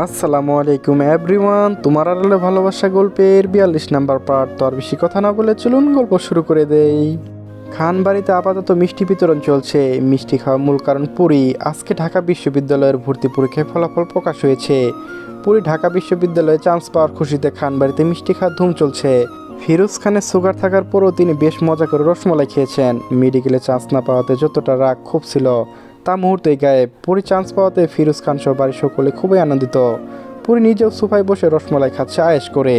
আসসালামু আলাইকুম এভরিওয়ান, তোমার আড়ালে ভালোবাসা গল্পের 42 নাম্বার পার্ট। তো আর বেশি কথা না বলে চলুন গল্প শুরু করে দেই। খান বাড়িতে আপাতত মিষ্টি বিতরণ চলছে। মিষ্টি খাওয়ার মূল কারণ পুরী। আজকে ঢাকা বিশ্ববিদ্যালয়ের ভর্তি পরীক্ষায় ফলাফল প্রকাশ হয়েছে। পুরী ঢাকা বিশ্ববিদ্যালয়ে চান্স পাওয়ার খুশিতে খান বাড়িতে মিষ্টি খাওয়ার ধুম চলছে। ফিরোজ খানের সুগার থাকার পরও তিনি বেশ মজা করে রসমলাই খেয়েছেন। মেডিকেলে চান্স না পাওয়াতে যতটা রাগ ক্ষোভ ছিল তা মুহূর্তেই গায়েব। পুরী চান্স পাওয়াতে ফিরোজ খান সহ বাড়ির সকলে খুবই আনন্দিত। পুরী নিজেও সোফায় বসে রসমলাই খাচ্ছে আয়েশ করে।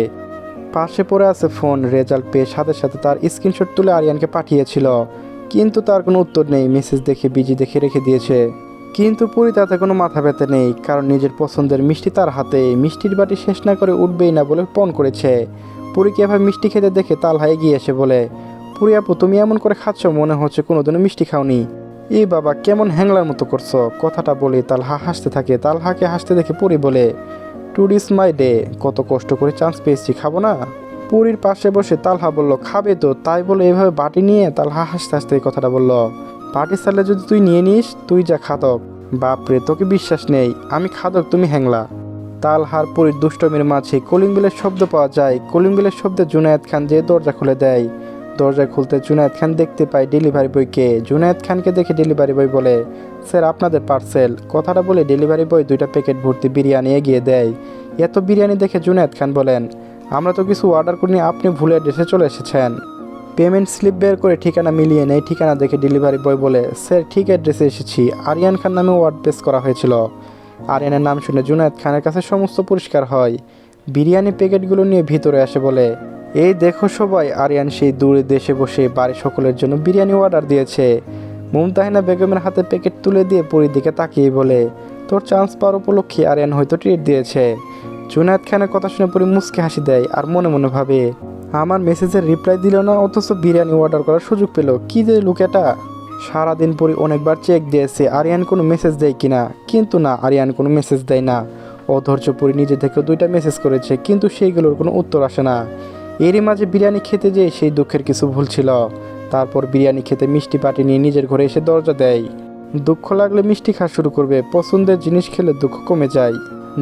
পাশে পড়ে আছে ফোন। রেজাল্ট পেয়ে সাথে সাথে তার স্ক্রিনশট তুলে আরিয়ানকে পাঠিয়েছিল, কিন্তু তার কোনো উত্তর নেই। মেসেজ দেখে বিজি দেখে রেখে দিয়েছে। কিন্তু পুরী তাতে কোনো মাথা ব্যথা নেই, কারণ নিজের পছন্দের মিষ্টি তার হাতে। মিষ্টির বাটি শেষ না করে উঠবেই না বলে পণ করেছে। পুরীকে এভাবে মিষ্টি খেতে দেখে তালহা এগিয়ে এসে বলে, পুরী আপু তুমি এমন করে খাচ্ছ মনে হচ্ছে কোনোদিনও মিষ্টি খাওনি। এই বাবা কেমন হ্যাংলার মতো করছো। কথাটা বলে তালহা হাসতে থাকে। তালহাকে হাসতে দেখে পুরী বলে, টুরিস মাই ডে, কত কষ্ট করে চান্স পেয়েছি, খাবো না? পুরীর পাশে বসে তালহা বলল, খাবে তো। তাই বলে এভাবে বাটি নিয়ে তালহা হাসতে হাসতে এই কথাটা বলল, বাটি ছাড়লে যদি তুই নিয়ে নিস, তুই যা খাদক। বাপরে, তোকে বিশ্বাস নেই। আমি খাদক, তুমি হ্যাংলা। তালহার পুরীর দুষ্টমির মাঝে কলিং বেলের শব্দ পাওয়া যায়। কলিং বেলের শব্দে জুনায়েদ খান যে দরজা খুলে দেয়। দরজা খুলতে জুনায়েদ খান দেখতে পায় ডেলিভারি বয়কে। জুনায়েদ খানকে দেখে ডেলিভারি বয় বলে, স্যার আপনাদের পার্সেল। কথাটা বলে ডেলিভারি বয় 2টা প্যাকেট ভর্তি বিরিয়ানি এগিয়ে দেয়। এত বিরিয়ানি দেখে জুনায়েদ খান বলেন, আমরা তো কিছু অর্ডার করিনি, আপনি ভুলে অ্যাড্রেসে চলে এসেছেন। পেমেন্ট স্লিপ বের করে ঠিকানা মিলিয়ে নেয়। ঠিকানা দেখে ডেলিভারি বয় বলে, স্যার ঠিক অ্যাড্রেসে এসেছি। আরিয়ান খান নামে ওয়ার্ড প্লেস করা হয়েছিল। আরিয়ানের নাম শুনে জুনায়েদ খানের কাছে সমস্ত পরিষ্কার হয়। বিরিয়ানি প্যাকেটগুলো নিয়ে ভিতরে আসে বলে, এই দেখো সবাই, আরিয়ান সেই দূরে দেশে বসে বাড়ির সকলের জন্য বিরিয়ানি অর্ডার দিয়েছে। মুমতাহিনা বেগমের হাতে প্যাকেট তুলে দিয়ে পুরীর দিকে তাকিয়ে বলে, তোর চান্স পাওয়ার উপলক্ষে আরিয়ান হয়তো ট্রিট দিয়েছে। জুনায়েদ খানের কথা শুনে পুরী মুচকে হাসি দেয় আর মনে মনে ভাবে, আমার মেসেজের রিপ্লাই দিল না, অথচ বিরিয়ানি অর্ডার করার সুযোগ পেল। কি যে লুক এটা। সারাদিন পরে অনেকবার চেক দিয়েছে আরিয়ান কোনো মেসেজ দেয় কিনা, কিন্তু না, আরিয়ান কোনো মেসেজ দেয় না। অধৈর্য পরে নিজে থেকে 2টা মেসেজ করেছে, কিন্তু সেইগুলোর কোনো উত্তর আসে না। এরই মাঝে বিরিয়ানি খেতে যেয়ে সেই দুঃখের কিছু ভুল ছিল। তারপর বিরিয়ানি খেতে মিষ্টি পাটি নিয়ে নিজের ঘরে এসে দরজা দেয়। দুঃখ লাগলে মিষ্টি খাওয়া শুরু করবে। পছন্দের জিনিস খেলে দুঃখ কমে যায়।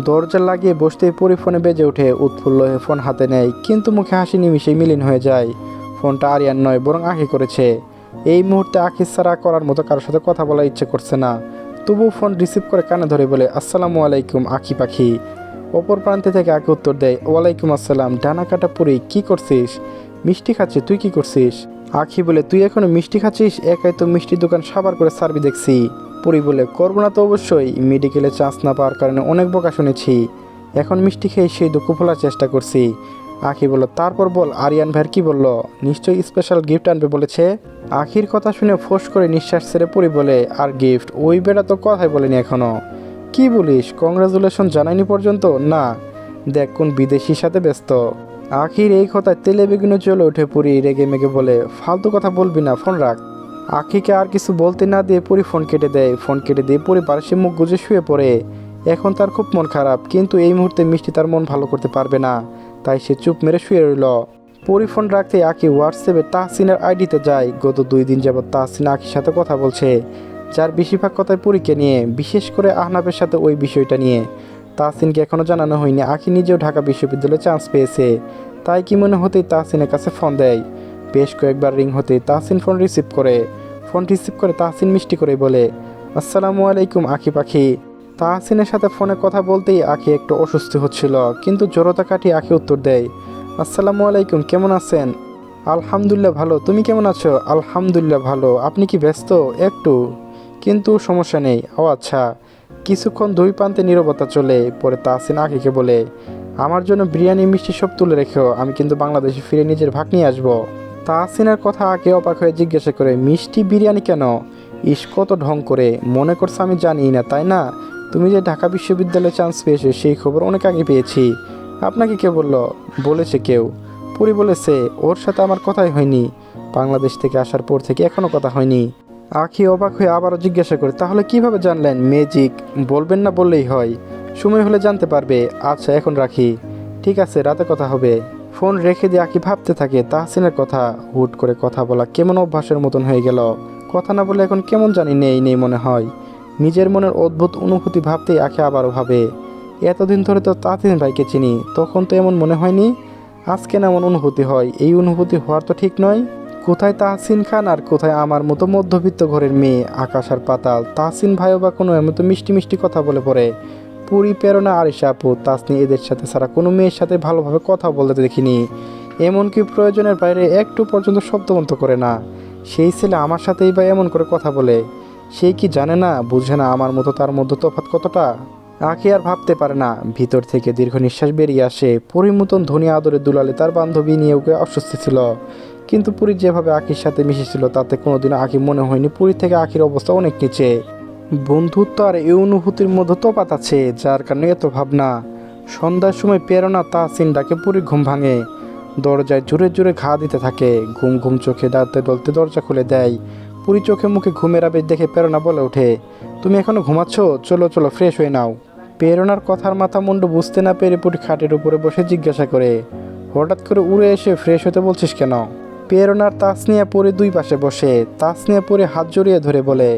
দরজা লাগিয়ে বসতেই পরি ফোনে বেজে ওঠে। উৎফুল্ল হয়ে ফোন হাতে নেয়, কিন্তু মুখে হাসি নিমিশেই মিলিন হয়ে যায়। ফোনটা আরিয়ান নয়, বরং আঁখি করেছে। এই মুহূর্তে আঁখি ছাড়া করার মতো কারোর সাথে কথা বলার ইচ্ছে করছে না। তবুও ফোন রিসিভ করে কানে ধরে বলে, আসসালামু আলাইকুম আঁখি পাখি। অপর প্রান্তে থেকে আঁখি উত্তর দেয়, ওয়ালাইকুম আসসালাম। ডানা কাটা পরি, কি করছিস? মিষ্টি খাচ্ছি, তুই কি করছিস? আঁখি বলে, তুই এখনো মিষ্টি খাচ্ছিস? একাই তো মিষ্টির দোকান সাবার করে সার্ভি দেখছি। পরি বলে, করবো না তো অবশ্যই। মেডিকেলে চান্স না পাওয়ার কারণে অনেক বকা শুনেছি, এখন মিষ্টি খেয়ে সেই দুঃখ ভোলার চেষ্টা করছি। আঁখি বলল, তারপর বল, আরিয়ান ভাইয়ের কি বললো? নিশ্চয়ই স্পেশাল গিফট আনবে বলেছে। আখির কথা শুনে ফোঁস করে নিঃশ্বাস ছেড়ে পরি বলে, আর গিফট? ওই বেটা তো কথাই বলেনি এখনো। কি বলিস? কংগ্রাচুলেশন জানায়নি পর্যন্ত? না, দেখ কোন বিদেশির সাথে ব্যস্ত। আখির এই কথায় তেলে বেগুনে চলে ওঠে পরি। রেগে মেগে বলে, ফালতু কথা বলবি না, ফোন রাখ। আখিকে আর কিছু বলতে না দিয়ে পরি ফোন কেটে দেয়। ফোন কেটে দিয়ে পরি পাশে মুখ গুজে শুয়ে পড়ে। এখন তার খুব মন খারাপ, কিন্তু এই মুহূর্তে মিষ্টি তার মন ভালো করতে পারবে না। তাই সে চুপ মেরে শুয়ে রইল। পরি ফোন রাখতে আঁকি হোয়াটসঅ্যাপে তাহসিনের আইডিতে যায়। গত 2 দিন যাবৎ তাহসিন আঁকির সাথে কথা বলছে, যার বেশিরভাগ কথাই পরীকে নিয়ে, বিশেষ করে আহনাফের সাথে ওই বিষয়টা নিয়ে। তাহসিনকে এখনও জানানো হয়নি আঁকি নিজেও ঢাকা বিশ্ববিদ্যালয়ে চান্স পেয়েছে। তাই কি মনে হতেই তাহসিনের কাছে ফোন দেয়। বেশ কয়েকবার রিং হতে তাহসিন ফোন রিসিভ করে। তাহসিন মিষ্টি করে বলে, আসসালামু আলাইকুম আঁকি পাখি। তাহসিনের সাথে ফোনে কথা বলতেই আঁকি একটু অসুস্থ হচ্ছিল, কিন্তু জড়তা কাটিয়ে আঁকি উত্তর দেয়, আসসালামু আলাইকুম, কেমন আছেন? আলহামদুলিল্লাহ ভালো, তুমি কেমন আছো? আলহামদুলিল্লাহ ভালো। আপনি কি ব্যস্ত? একটু, কিন্তু সমস্যা নেই। ও আচ্ছা। কিছুক্ষণ 2 প্রান্তে নীরবতা চলে। পরে তাহসিন আঁকিকে বলে, আমার জন্য বিরিয়ানি মিষ্টি সব তুলে রেখো, আমি কিন্তু বাংলাদেশে ফিরে নিজের ভাগ নিয়ে আসবো। তাহসিনের কথা আঁকে অবাক হয়ে জিজ্ঞাসা করে, মিষ্টি বিরিয়ানি কেন? ইস কত ঢং করে, মনে করছে আমি জানি না, তাই না? তুমি যে ঢাকা বিশ্ববিদ্যালয়ে চান্স পেয়েছো সেই খবর অনেক আগে পেয়েছি। আপনাকে কে বলল? বলেছে কেউ। পুরি বলেছে, ওর সাথে আমার কথাই হয়নি। বাংলাদেশ থেকে আসার পর থেকে এখনও কথা হয়নি। আঁখি অবাক হয়ে আবারও জিজ্ঞাসা করে, তাহলে কিভাবে জানলেন? ম্যাজিক, বলবেন না বললেই হয়, সময় হলে জানতে পারবে। আচ্ছা এখন রাখি। ঠিক আছে, রাতে কথা হবে। ফোন রেখে দিয়ে আঁকি ভাবতে থাকে তাহসিনের কথা। হুট করে কথা বলা কেমন অভ্যাসের মতন হয়ে গেল। কথা না বলে এখন কেমন জানি নেই নেই মনে হয়। নিজের মনের অদ্ভুত অনুভূতি ভাবতেই আঁকি আবারও ভাবে, এতদিন ধরে তো তাসিন ভাইকে চিনি, তখন তো এমন মনে হয়নি, আজকে না এমন অনুভূতি হয়। এই অনুভূতি হওয়ার তো ঠিক নয়। কোথায় তাহসিন খান আর কোথায় আমার মতো মধ্যবিত্ত ঘরের মেয়ে, আকাশ আর পাতাল। তাহসিন ভাইও বা কোনো এমন তো মিষ্টি মিষ্টি কথা বলে পড়ে। পুরী, প্রেরণা, আরিশা আপু, তাসনি এদের সাথে ছাড়া কোনো মেয়ের সাথে ভালোভাবে কথা বলতে দেখিনি। এমনকি প্রয়োজনের বাইরে একটু পর্যন্ত শব্দবন্ত করে না। সেই ছেলে আমার সাথেই বা এমন করে কথা বলে, সে কি জানে না, বুঝে না আমার মতো তার মধ্যে তফাৎ কতটা? আঁখি আর ভাবতে পারে না। ভিতর থেকে দীর্ঘ নিঃশ্বাস বেরিয়ে আসে। পুরীর মতন ধনী আদরে দুলালে তার বান্ধবী নিয়ে ওকে অস্বস্তি ছিল, কিন্তু পুরী যেভাবে আঁখির সাথে মিশেছিল তাতে কোনোদিনও আঁখি মনে হয়নি পুরী থেকে আঁখির অবস্থা অনেক নিচে। বন্ধুত্ব আর এই অনুভূতির মধ্যে তফাৎ আছে, যার কারণে এত ভাবনা। সন্ধ্যার সময় প্রেরণা তাহসিন ডাকে পুরীর ঘুম ভাঙে। দরজায় জোরে জোরে ঘা দিতে থাকে। ঘুম ঘুম চোখে দাঁড়তে দলতে দরজা খুলে দেয়। পুরী চোখে মুখে ঘুমের আবেশ দেখে প্রেরণা বলে ওঠে, তুমি এখনো ঘুমাচ্ছ? চলো চলো, ফ্রেশ হয়ে নাও। প্রেরণার কথার মাথা মুন্ডু বুঝতে না পেরে পুরী খাটের উপরে বসে জিজ্ঞাসা করে, হঠাৎ করে উড়ে এসে ফ্রেশ হতে বলছিস কেন? প্রেরণার তাসনিয়া পরে দুই পাশে বসে। তাসনিয়া পরে হাত জড়িয়ে ধরে বলে,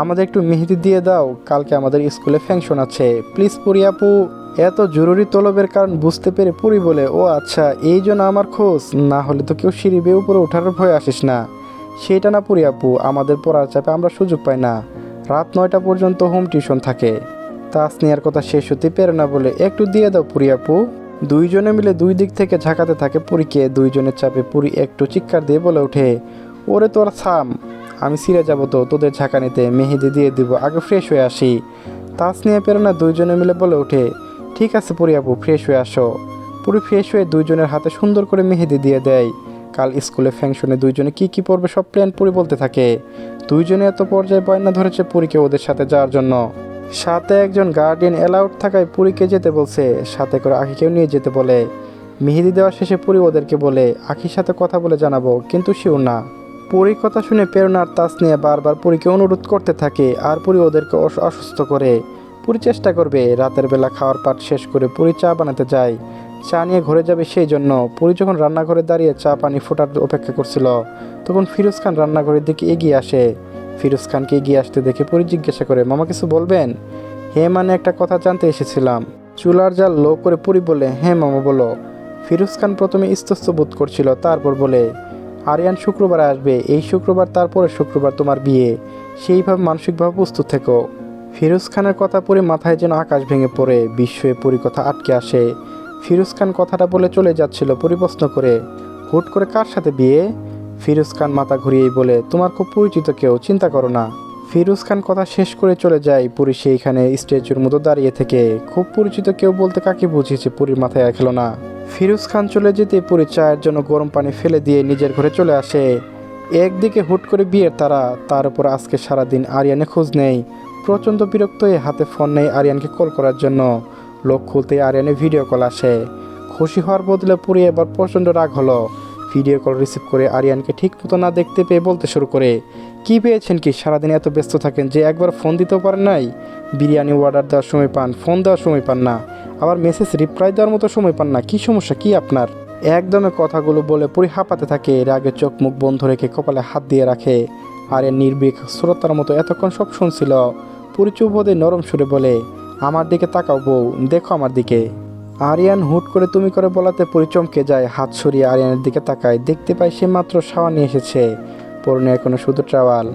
আমাদের একটু মেহেদি দিয়ে দাও, কালকে আমাদের স্কুলে ফ্যাংশন আছে, প্লিজ পুরী আপু। এত জরুরি তলবের কারণ বুঝতে পেরে পুরী বলে, ও আচ্ছা, এই জন্য আমার খোঁজ, না হলে তো কেউ সিঁড়ি বেয়ে উপরে ওঠার ভয় আসিস না। সেটা না পুরী আপু, আমাদের পড়ার চাপে আমরা সুযোগ পাই না, রাত 9টা পর্যন্ত হোম টিউশন থাকে। তাসনিয়ার কথা শেষ হতে প্রেরণা বলে, একটু দিয়ে দাও পুরী আপু। দুইজনে মিলে দুই দিক থেকে ঝাঁকাতে থাকে পুরীকে। দুইজনের চাপে পুরী একটু চিৎকার দিয়ে বলে ওঠে, ওরে তোরা থাম, আমি সিরে যাব তো তোদের ঝাঁকানিতে, মেহেদি দিয়ে দিব, আগে ফ্রেশ হয়ে আসি। তাসনিয়া প্রেরণা দুইজনে মিলে বলে ওঠে, ঠিক আছে পুরী আপু, ফ্রেশ হয়ে আসো। পুরী ফ্রেশ হয়ে দুইজনের হাতে সুন্দর করে মেহেদি দিয়ে দেয়। কাল স্কুলে ফ্যাংশনে দুইজনে কি কি পড়বে সব প্ল্যান পুরী বলতে থাকে। দুইজনে এত পর্যায়ে বায়না ধরেছে পুরীকে ওদের সাথে যাওয়ার জন্য। সাথে একজন গার্ডিয়ান অ্যালাউড থাকায় পুরীকে যেতে বলছে, সাথে করে আখিকেও নিয়ে যেতে বলে। মেহেদি দেওয়া শেষে পুরী ওদেরকে বলে, আখির সাথে কথা বলে জানাবো, কিন্তু শিওর না। পুরীর কথা শুনে প্রেরণা আর তাসনিয়া বারবার পুরীকে অনুরোধ করতে থাকে, আর পুরী ওদেরকে অসুস্থ করে। পুরী চেষ্টা করবে। রাতের বেলা খাওয়ার পাট শেষ করে পুরী চা বানাতে যায়। চা নিয়ে ঘরে যাবে সেই জন্য। পুরী যখন রান্নাঘরে দাঁড়িয়ে চা পানি ফোটার অপেক্ষা করছিল, তখন ফিরোজ খান রান্নাঘরের দিকে এগিয়ে আসে। ফিরোজ খানকে এগিয়ে আসতে দেখে পুরী জিজ্ঞাসা করে, মামা কিছু বলবেন? হ্যাঁ মানে একটা কথা জানতে এসেছিলাম। চুলার জাল লো করে পুরী বলে, হ্যাঁ মামা বলো। ফিরোজ খান প্রথমে ইস্তস্ত বোধ করছিল, তারপর বলে, আরিয়ান শুক্রবার আসবে, এই শুক্রবার, তারপরে শুক্রবার তোমার বিয়ে, সেইভাবে মানসিকভাবে প্রস্তুত থেকো। ফিরোজ খানের কথা পড়ে মাথায় যেন আকাশ ভেঙে পড়ে, বিস্ময়ে পুরী কথা আটকে আসে। ফিরোজ খান কথাটা বলে চলে যাচ্ছিল, পুরী প্রশ্ন করে, হুট করে কার সাথে বিয়ে? ফিরোজ খান মাথা ঘুরিয়েই বলে, তোমার খুব পরিচিত কেউ, চিন্তা করো না। ফিরোজ খান কথা শেষ করে চলে যায়। পুরী সেইখানে স্ট্যাচুর মতো দাঁড়িয়ে থেকে। খুব পরিচিত কেউ বলতে কাকে বুঝিয়েছে পুরীর মাথায় খেলো না। ফিরোজ খান চলে যেতে পুরী চায়ের জন্য গরম পানি ফেলে দিয়ে নিজের ঘরে চলে আসে। একদিকে হুট করে বিয়ের তারা, তার উপর আজকে সারাদিন আরিয়ানে খোঁজ নেই। প্রচণ্ড বিরক্ত হয়ে হাতে ফোন নেই আরিয়ানকে কল করার জন্য। লোক খুলতেই আরিয়ানে ভিডিও কল আসে। খুশি হওয়ার বদলে পুরী এবার প্রচণ্ড রাগ হলো। ভিডিও কল রিসিভ করে আরিয়ানকে ঠিক মতো না দেখতে পেয়ে বলতে শুরু করে, কি পেয়েছেন কি, সারাদিন এত ব্যস্ত থাকেন যে একবার ফোন দিতেও পারেন নাই? বিরিয়ানি অর্ডার দেওয়ার সময় পান, ফোন দেওয়ার সময় পান না, আবার মেসেজ রিপ্লাই দেওয়ার মতো সময় পান না, কি সমস্যা কি আপনার? একদমে কথাগুলো বলে পুরী হাঁপাতে থাকে। রাগে চোখ মুখ বন্ধ রেখে কপালে হাত দিয়ে রাখে। আরিয়ান নির্ভীক শ্রোতার মতো এতক্ষণ সব শুনছিল। পুরী চুপ হতে নরম সুরে বলে, আমার দিকে তাকাও বউ, দেখো আমার দিকে। আরিয়ান হুট করে তুমি করে বলাতে পুরী চমকে যায়। হাত সরিয়ে আরিয়ানের দিকে তাকায়, দেখতে পায় সে মাত্র শাওয়ার নিয়ে এসেছে। পরনে এখনো শুধু টাওয়াল,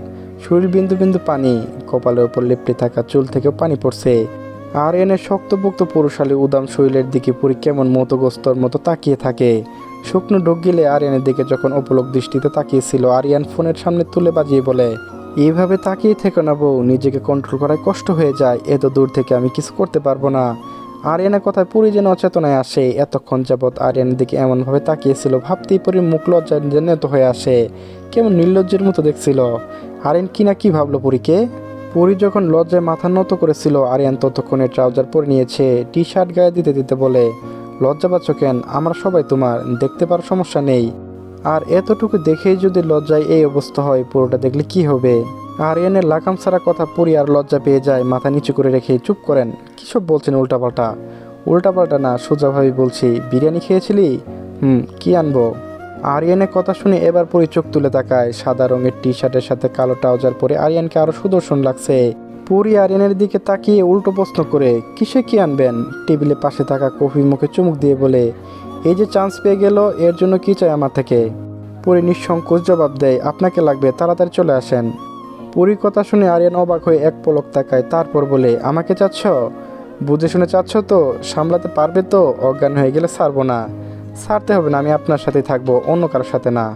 শরীর বিন্দু বিন্দু পানি, কপালের উপর লেপটে থাকা চুল থেকেও পানি পড়ছে। আরিয়ানের শক্তপোক্ত পুরুষালী উদাম শরীরের দিকে পুরী কেমন মতগ্রস্তর মতো তাকিয়ে থাকে। শুকনো ঢোক গিলে আরিয়ানের দিকে যখন অপলক দৃষ্টিতে তাকিয়েছিল, আরিয়ান ফোনের সামনে তুলে বাজিয়ে বলে, এইভাবে তাকিয়ে থেকো না বউ, নিজেকে কন্ট্রোল করায় কষ্ট হয়ে যায়, এত দূর থেকে আমি কিছু করতে পারবো না। আরিয়ানের কথায় পুরী যেন অচেতনায় আসে। এতক্ষণ যাবৎ আরিয়ানের দিকে এমনভাবে তাকিয়েছিল, ভাবতেই পুরীর মুখ লজ্জায় নত হয়ে আসে। কেমন নির্লজ্জের মতো দেখছিল। আরিয়ান কি না কি ভাবলো পুরীকে। পুরী যখন লজ্জায় মাথা নত করেছিল, আরিয়ান ততক্ষণে ট্রাউজার পরে নিয়েছে। টি শার্ট গায়ে দিতে দিতে বলে, লজ্জা পাচ্ছ কেন? আমরা সবাই তোমার, দেখতে পারো, সমস্যা নেই। আর এতটুকু দেখেই যদি লজ্জায় এই অবস্থা হয়, পুরোটা দেখলে কি হবে? আরিয়ানের লাকাম ছাড়া কথা পুরী আর লজ্জা পেয়ে যায়। মাথা নিচু করে রেখে চুপ করেন, কিসব বলছেন উল্টাপাল্টা? উল্টাপাল্টা না, সোজাভাবে বলছি, বিরিয়ানি খেয়েছিলি? কি আনবো? আরিয়ানের কথা শুনে এবার পুরী চোখ তুলে তাকায়। সাদা রঙের টি শার্টের সাথে কালো ট্রাউজার পরে আরিয়ানকে আরো সুদর্শন লাগছে। পুরি আরিয়ানের দিকে তাকিয়ে উল্টো প্রশ্ন করে, কিসে কি আনবেন? টেবিলে পাশে থাকা কফি মুখে চুমুক দিয়ে বলে, এই যে চান্স পেয়ে গেল, এর জন্য কি চাই আমার থেকে? পুরি নিঃসংকোচ জবাব দেয়, আপনাকে লাগবে, তাড়াতাড়ি চলে আসেন। পুরীর কথা শুনে আরিয়ান অবাক হয়ে এক পলক তাকায়, তারপর বলে, আমাকে চাচ্ছ? বুঝে শুনে চাচ্ছ তো? সামলাতে পারবে তো? অজ্ঞান হয়ে গেলে ছাড়বো না। ছাড়তে হবে না, আমি আপনার সাথেই থাকবো, অন্য কারোর সাথে না।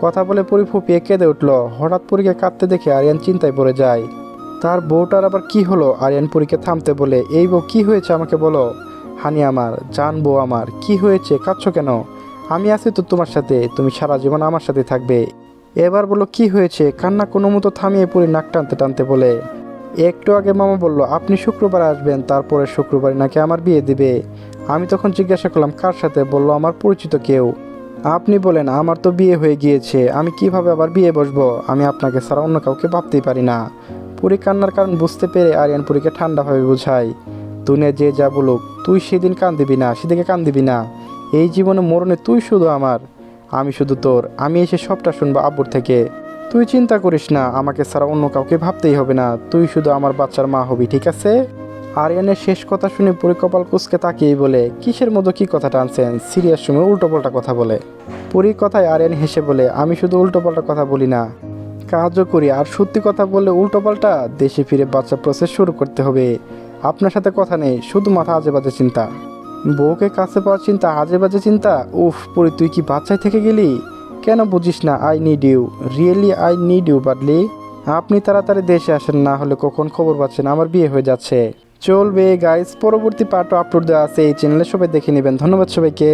কথা বলে পুরি ফুপিয়ে কেঁদে উঠল। হঠাৎ পুরীকে কাঁদতে দেখে আরিয়ান চিন্তায় পড়ে যায়। তার বউটার আবার কি হলো? আরিয়ান পুরীকে থামতে বলে, এই বউ কি হয়েছে আমাকে বলো। হানি আমার, জান বউ আমার, কি হয়েছে? কাঁদছো কেন? আমি আছি তো তোমার সাথে, তুমি সারা জীবন আমার সাথে থাকবে। এবার বলো কি হয়েছে? কান্না কোনো মতো থামিয়ে পুরি নাক টানতে টানতে বলে, একটু আগে মামা বলল আপনি শুক্রবার আসবেন, তারপরে শুক্রবারে নাকি আমার বিয়ে দিবে। আমি তখন জিজ্ঞাসা করলাম কার সাথে? বলল আমার পরিচিত কেউ। আপনি বলেন আমার তো বিয়ে হয়ে গিয়েছে, আমি কিভাবে আবার বিয়ে বসবো? আমি আপনাকে ছাড়া অন্য কাউকে ভাবতেই পারি না। পুরী কান্নার কারণ বুঝতে পেরে আরিয়ান পুরীকে ঠান্ডাভাবে বোঝায়, দুনিয়া যে যা বলুক, তুই সেদিন কান্দিবি না, সেদিকে কান্দিবি না। এই জীবনে মরণে তুই শুধু আমার, আমি শুধু তোর। আমি এসে সবটা শুনবো আব্বুর থেকে। তুই চিন্তা করিস না, আমাকে ছাড়া অন্য কাউকে ভাবতেই হবে না। তুই শুধু আমার বাচ্চার মা হবি, ঠিক আছে? আরিয়ানের শেষ কথা শুনে পুরী কপাল কুঁচকে তাকিয়েই বলে, কিসের মতো কি কথা টানছেন? সিরিয়াস সময় উল্টোপাল্টা কথা বলে। পুরীর কথায় আরিয়ান হেসে বলে, আমি শুধু উল্টোপাল্টা কথা বলি না, কাজও করি। আর সত্যি কথা বললে উল্টোপাল্টা। দেশে ফিরে বাচ্চা প্রসেস শুরু করতে হবে। আপনার সাথে কথা নেই, শুধু মাথা আজে বাজে চিন্তা। বউকে কাছে পাওয়ার চিন্তা, আজে বাজে চিন্তা? উফ পুরী, তুই কি বাচ্চায় থেকে গেলি? কেন বুঝিস না? I need you, really I need you badly. আপনি তাড়াতাড়ি দেশে আসেন, না হলে কখন খবর পাচ্ছেন আমার বিয়ে হয়ে যাচ্ছে। চলবে গাইস, পরবর্তী পার্টও আপলোড দেওয়া আছে এই চ্যানেলে, সবাই দেখে নেবেন। ধন্যবাদ সবাইকে।